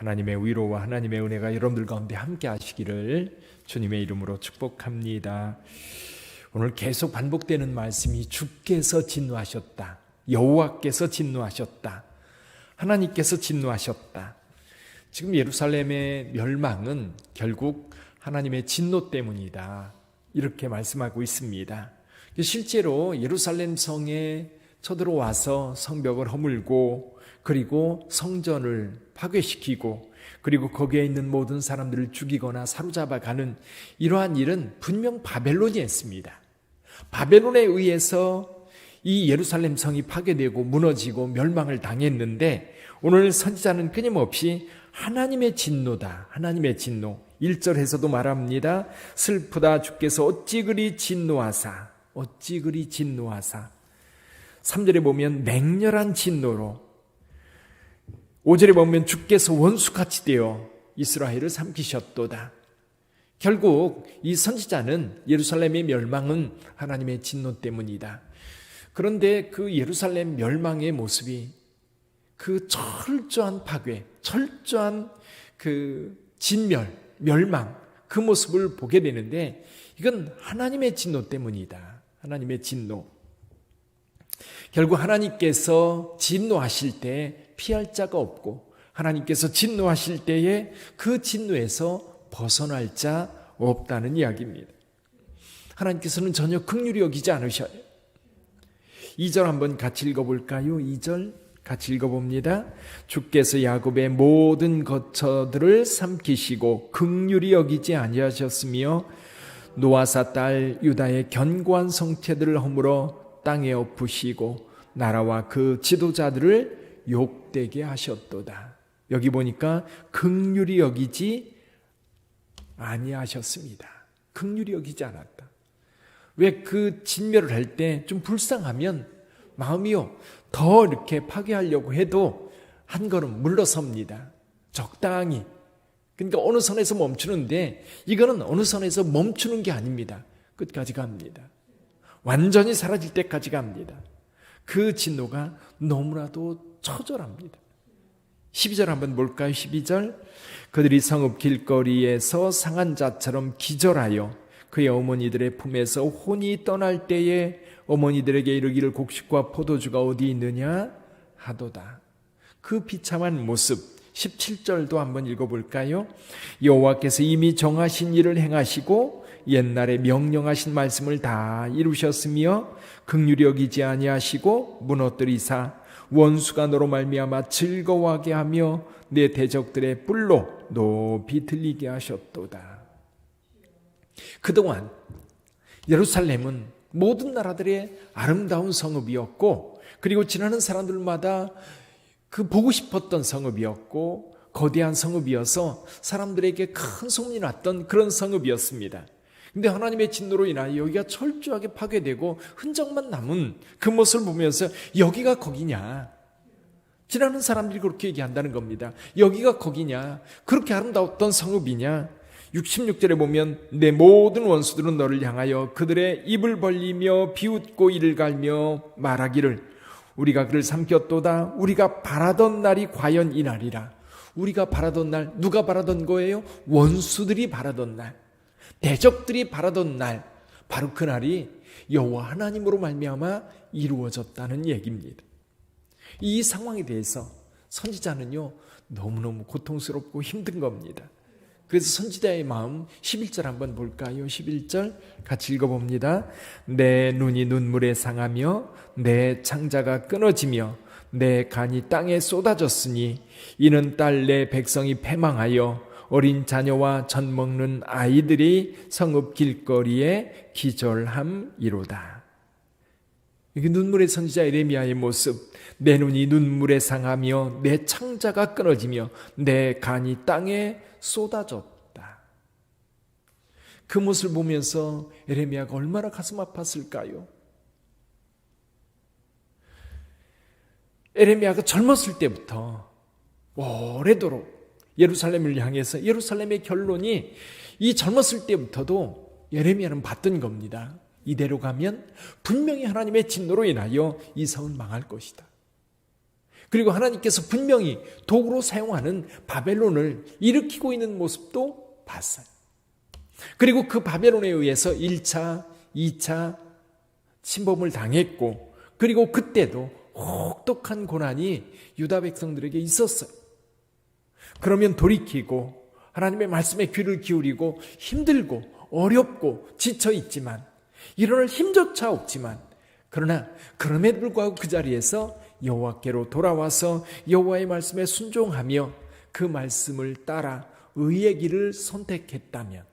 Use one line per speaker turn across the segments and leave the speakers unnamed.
하나님의 위로와 하나님의 은혜가 여러분들 가운데 함께 하시기를 주님의 이름으로 축복합니다. 오늘 계속 반복되는 말씀이 주께서 진노하셨다, 여호와께서 진노하셨다, 하나님께서 진노하셨다. 지금 예루살렘의 멸망은 결국 하나님의 진노 때문이다, 이렇게 말씀하고 있습니다. 실제로 예루살렘 성에 쳐들어와서 성벽을 허물고 그리고 성전을 파괴시키고 그리고 거기에 있는 모든 사람들을 죽이거나 사로잡아가는 이러한 일은 분명 바벨론이 했습니다. 바벨론에 의해서 이 예루살렘 성이 파괴되고 무너지고 멸망을 당했는데, 오늘 선지자는 끊임없이 하나님의 진노다, 하나님의 진노. 1절에서도 말합니다. 슬프다, 주께서 어찌 그리 진노하사, 어찌 그리 진노하사. 3절에 보면 맹렬한 진노로, 5절에 보면 주께서 원수같이 되어 이스라엘을 삼키셨도다. 결국 이 선지자는 예루살렘의 멸망은 하나님의 진노 때문이다. 그런데 그 예루살렘 멸망의 모습이 그 철저한 파괴, 철저한 그 진멸, 멸망, 그 모습을 보게 되는데, 이건 하나님의 진노 때문이다. 하나님의 진노. 결국 하나님께서 진노하실 때 피할 자가 없고, 하나님께서 진노하실 때에 그 진노에서 벗어날 자 없다는 이야기입니다. 하나님께서는 전혀 긍휼히 여기지 않으셔요. 2절 한번 같이 읽어볼까요? 2절 같이 읽어봅니다. 주께서 야곱의 모든 거처들을 삼키시고 긍휼히 여기지 아니하셨으며 노아사 딸 유다의 견고한 성체들을 허물어 땅에 엎으시고 나라와 그 지도자들을 욕되게 하셨도다. 여기 보니까 긍휼히 여기지 아니하셨습니다. 긍휼히 여기지 않았다. 왜 그 진멸을 할 때 좀 불쌍하면 마음이요 더 이렇게 파괴하려고 해도 한 걸음 물러섭니다. 적당히. 그러니까 어느 선에서 멈추는데, 이거는 어느 선에서 멈추는 게 아닙니다. 끝까지 갑니다. 완전히 사라질 때까지 갑니다. 그 진노가 너무나도 처절합니다. 12절 한번 볼까요? 12절. 그들이 성읍 길거리에서 상한 자처럼 기절하여 그의 어머니들의 품에서 혼이 떠날 때에 어머니들에게 이르기를 곡식과 포도주가 어디 있느냐 하도다. 그 비참한 모습. 17절도 한번 읽어볼까요? 여호와께서 이미 정하신 일을 행하시고 옛날에 명령하신 말씀을 다 이루셨으며 긍휼히 여기지 아니하시고 무너뜨리사 원수가 너로 말미암아 즐거워하게 하며 내 대적들의 뿔로 높이 들리게 하셨도다. 그동안 예루살렘은 모든 나라들의 아름다운 성읍이었고, 그리고 지나는 사람들마다 그 보고 싶었던 성읍이었고, 거대한 성읍이어서 사람들에게 큰 소문이 났던 그런 성읍이었습니다. 근데 하나님의 진노로 인하여 여기가 철저하게 파괴되고 흔적만 남은 그 모습을 보면서 여기가 거기냐, 지나는 사람들이 그렇게 얘기한다는 겁니다. 여기가 거기냐, 그렇게 아름다웠던 성읍이냐. 66절에 보면 내 모든 원수들은 너를 향하여 그들의 입을 벌리며 비웃고 이를 갈며 말하기를 우리가 그를 삼켰도다. 우리가 바라던 날이 과연 이 날이라. 우리가 바라던 날, 누가 바라던 거예요? 원수들이 바라던 날, 대적들이 바라던 날, 바로 그 날이 여호와 하나님으로 말미암아 이루어졌다는 얘기입니다. 이 상황에 대해서 선지자는요 너무너무 고통스럽고 힘든 겁니다. 그래서 선지자의 마음 11절 한번 볼까요? 11절 같이 읽어봅니다. 내 눈이 눈물에 상하며 내 창자가 끊어지며 내 간이 땅에 쏟아졌으니 이는 딸 내 백성이 패망하여 어린 자녀와 젖 먹는 아이들이 성읍 길거리에 기절함이로다. 이게 눈물의 선지자 예레미야의 모습. 내 눈이 눈물에 상하며 내 창자가 끊어지며 내 간이 땅에 쏟아졌다. 그 모습을 보면서 예레미야가 얼마나 가슴 아팠을까요? 예레미야가 젊었을 때부터 오래도록 예루살렘을 향해서, 예루살렘의 결론이 이 젊었을 때부터도 예레미야는 봤던 겁니다. 이대로 가면 분명히 하나님의 진노로 인하여 이 성은 망할 것이다. 그리고 하나님께서 분명히 도구로 사용하는 바벨론을 일으키고 있는 모습도 봤어요. 그리고 그 바벨론에 의해서 1차, 2차 침범을 당했고, 그리고 그때도 혹독한 고난이 유다 백성들에게 있었어요. 그러면 돌이키고 하나님의 말씀에 귀를 기울이고 힘들고 어렵고 지쳐 있지만, 일어날 힘조차 없지만, 그러나 그럼에도 불구하고 그 자리에서 여호와께로 돌아와서 여호와의 말씀에 순종하며 그 말씀을 따라 의의 길을 선택했다면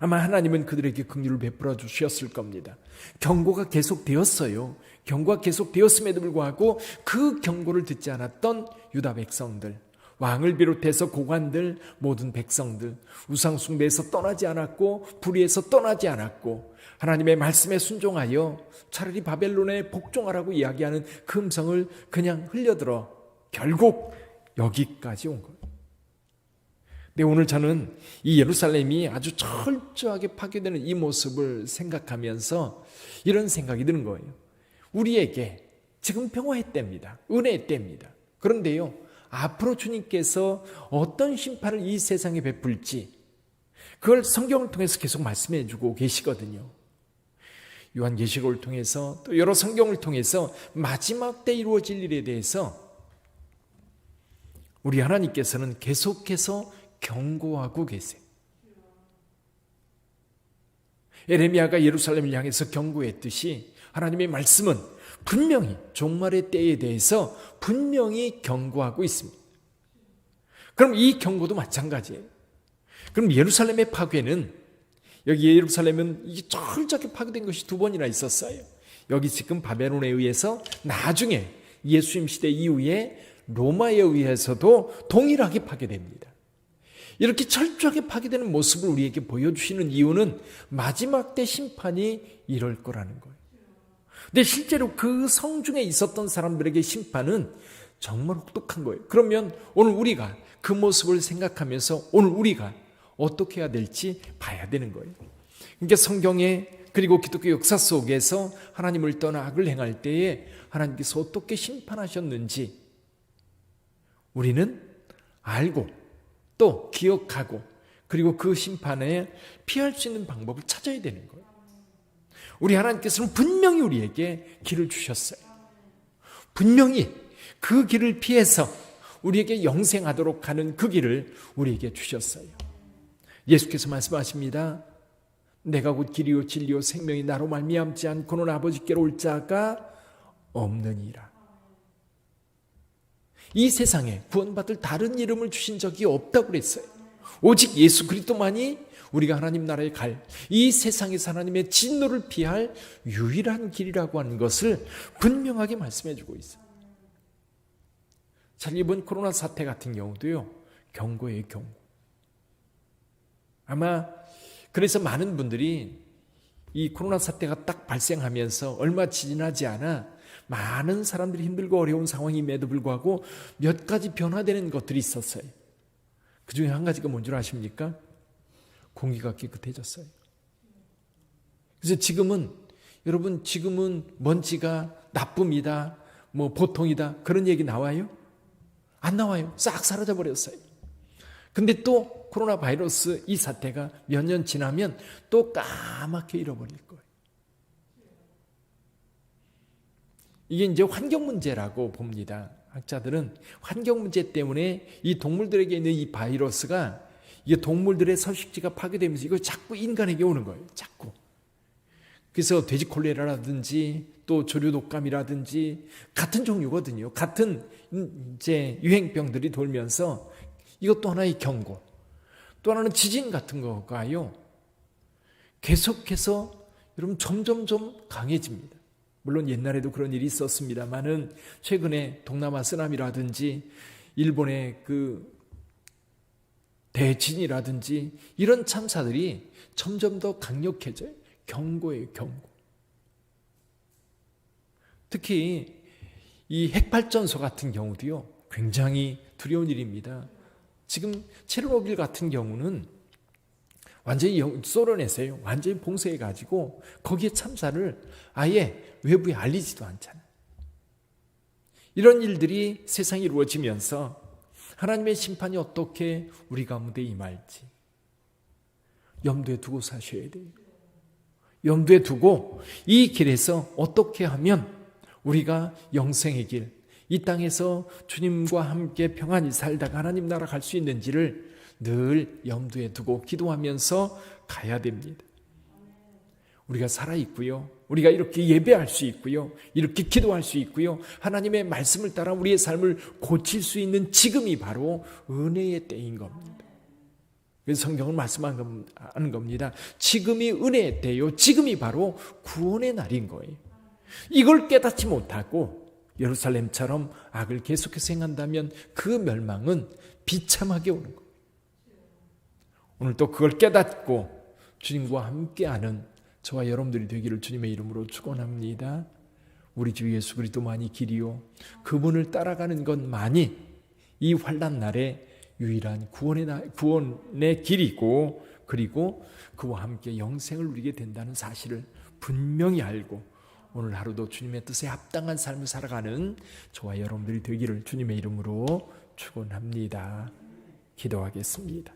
아마 하나님은 그들에게 긍휼을 베풀어 주셨을 겁니다. 경고가 계속되었어요. 경고가 계속되었음에도 불구하고 그 경고를 듣지 않았던 유다 백성들, 왕을 비롯해서 고관들, 모든 백성들, 우상 숭배에서 떠나지 않았고 불의에서 떠나지 않았고 하나님의 말씀에 순종하여 차라리 바벨론에 복종하라고 이야기하는 그 음성을 그냥 흘려들어 결국 여기까지 온 거예요. 근데 오늘 저는 이 예루살렘이 아주 철저하게 파괴되는 이 모습을 생각하면서 이런 생각이 드는 거예요. 우리에게 지금 평화의 때입니다. 은혜의 때입니다. 그런데요, 앞으로 주님께서 어떤 심판을 이 세상에 베풀지 그걸 성경을 통해서 계속 말씀해 주고 계시거든요. 요한계시록을 통해서 또 여러 성경을 통해서 마지막 때 이루어질 일에 대해서 우리 하나님께서는 계속해서 경고하고 계세요. 에레미야가 예루살렘을 향해서 경고했듯이 하나님의 말씀은 분명히 종말의 때에 대해서 분명히 경고하고 있습니다. 그럼 이 경고도 마찬가지예요. 그럼 예루살렘의 파괴는, 여기 예루살렘은 이게 철저하게 파괴된 것이 두 번이나 있었어요. 여기 지금 바벨론에 의해서, 나중에 예수님 시대 이후에 로마에 의해서도 동일하게 파괴됩니다. 이렇게 철저하게 파괴되는 모습을 우리에게 보여주시는 이유는 마지막 때 심판이 이럴 거라는 거예요. 근데 실제로 그 성중에 있었던 사람들에게 심판은 정말 혹독한 거예요. 그러면 오늘 우리가 그 모습을 생각하면서 오늘 우리가 어떻게 해야 될지 봐야 되는 거예요. 그러니까 성경에, 그리고 기독교 역사 속에서 하나님을 떠나 악을 행할 때에 하나님께서 어떻게 심판하셨는지 우리는 알고 또 기억하고, 그리고 그 심판에 피할 수 있는 방법을 찾아야 되는 거예요. 우리 하나님께서는 분명히 우리에게 길을 주셨어요. 분명히 그 길을 피해서 우리에게 영생하도록 하는 그 길을 우리에게 주셨어요. 예수께서 말씀하십니다. 내가 곧 길이요 진리요 생명이 나로 말미암지 않고는 아버지께로 올 자가 없느니라. 이 세상에 구원받을 다른 이름을 주신 적이 없다고 그랬어요. 오직 예수 그리스도만이 우리가 하나님 나라에 갈, 이 세상에서 하나님의 진노를 피할 유일한 길이라고 하는 것을 분명하게 말씀해 주고 있어요. 자, 이번 코로나 사태 같은 경우도요, 경고예요, 경고. 아마 그래서 많은 분들이 이 코로나 사태가 딱 발생하면서 얼마 지나지 않아 많은 사람들이 힘들고 어려운 상황임에도 불구하고 몇 가지 변화되는 것들이 있었어요. 그 중에 한 가지가 뭔 줄 아십니까? 공기가 깨끗해졌어요. 그래서 지금은, 여러분, 지금은 먼지가 나쁨이다, 뭐 보통이다, 그런 얘기 나와요? 안 나와요. 싹 사라져 버렸어요. 근데 또 코로나 바이러스 이 사태가 몇 년 지나면 또 까맣게 잃어버릴 거예요. 이게 이제 환경 문제라고 봅니다. 학자들은 환경 문제 때문에 이 동물들에게 있는 이 바이러스가, 이게 동물들의 서식지가 파괴되면서 이거 자꾸 인간에게 오는 거예요. 자꾸. 그래서 돼지 콜레라라든지 또 조류 독감이라든지 같은 종류거든요. 같은 이제 유행병들이 돌면서 이것도 하나의 경고. 또 하나는 지진 같은 거가요, 계속해서 여러분 점점점 강해집니다. 물론 옛날에도 그런 일이 있었습니다만은 최근에 동남아 쓰나미라든지 일본의 그 대진이라든지 이런 참사들이 점점 더 강력해져요. 경고예요, 경고. 특히 이 핵발전소 같은 경우도요, 굉장히 두려운 일입니다. 지금 체르노빌 같은 경우는 완전히 소련에서요, 완전히 봉쇄해가지고 거기에 참사를 아예 외부에 알리지도 않잖아요. 이런 일들이 세상에 이루어지면서 하나님의 심판이 어떻게 우리 가운데 임할지 염두에 두고 사셔야 돼요. 염두에 두고 이 길에서 어떻게 하면 우리가 영생의 길, 이 땅에서 주님과 함께 평안히 살다가 하나님 나라 갈 수 있는지를 늘 염두에 두고 기도하면서 가야 됩니다. 우리가 살아있고요, 우리가 이렇게 예배할 수 있고요, 이렇게 기도할 수 있고요, 하나님의 말씀을 따라 우리의 삶을 고칠 수 있는 지금이 바로 은혜의 때인 겁니다. 그래서 성경은 말씀하는 겁니다. 지금이 은혜의 때요, 지금이 바로 구원의 날인 거예요. 이걸 깨닫지 못하고 예루살렘처럼 악을 계속해서 행한다면 그 멸망은 비참하게 오는 거예요. 오늘 또 그걸 깨닫고 주님과 함께하는 저와 여러분들이 되기를 주님의 이름으로 축원합니다. 우리 주 예수 그리스도만이 길이요, 그분을 따라가는 것만이 이 환난 날에 유일한 구원의 길이고, 그리고 그와 함께 영생을 누리게 된다는 사실을 분명히 알고 오늘 하루도 주님의 뜻에 합당한 삶을 살아가는 저와 여러분들이 되기를 주님의 이름으로 축원합니다. 기도하겠습니다.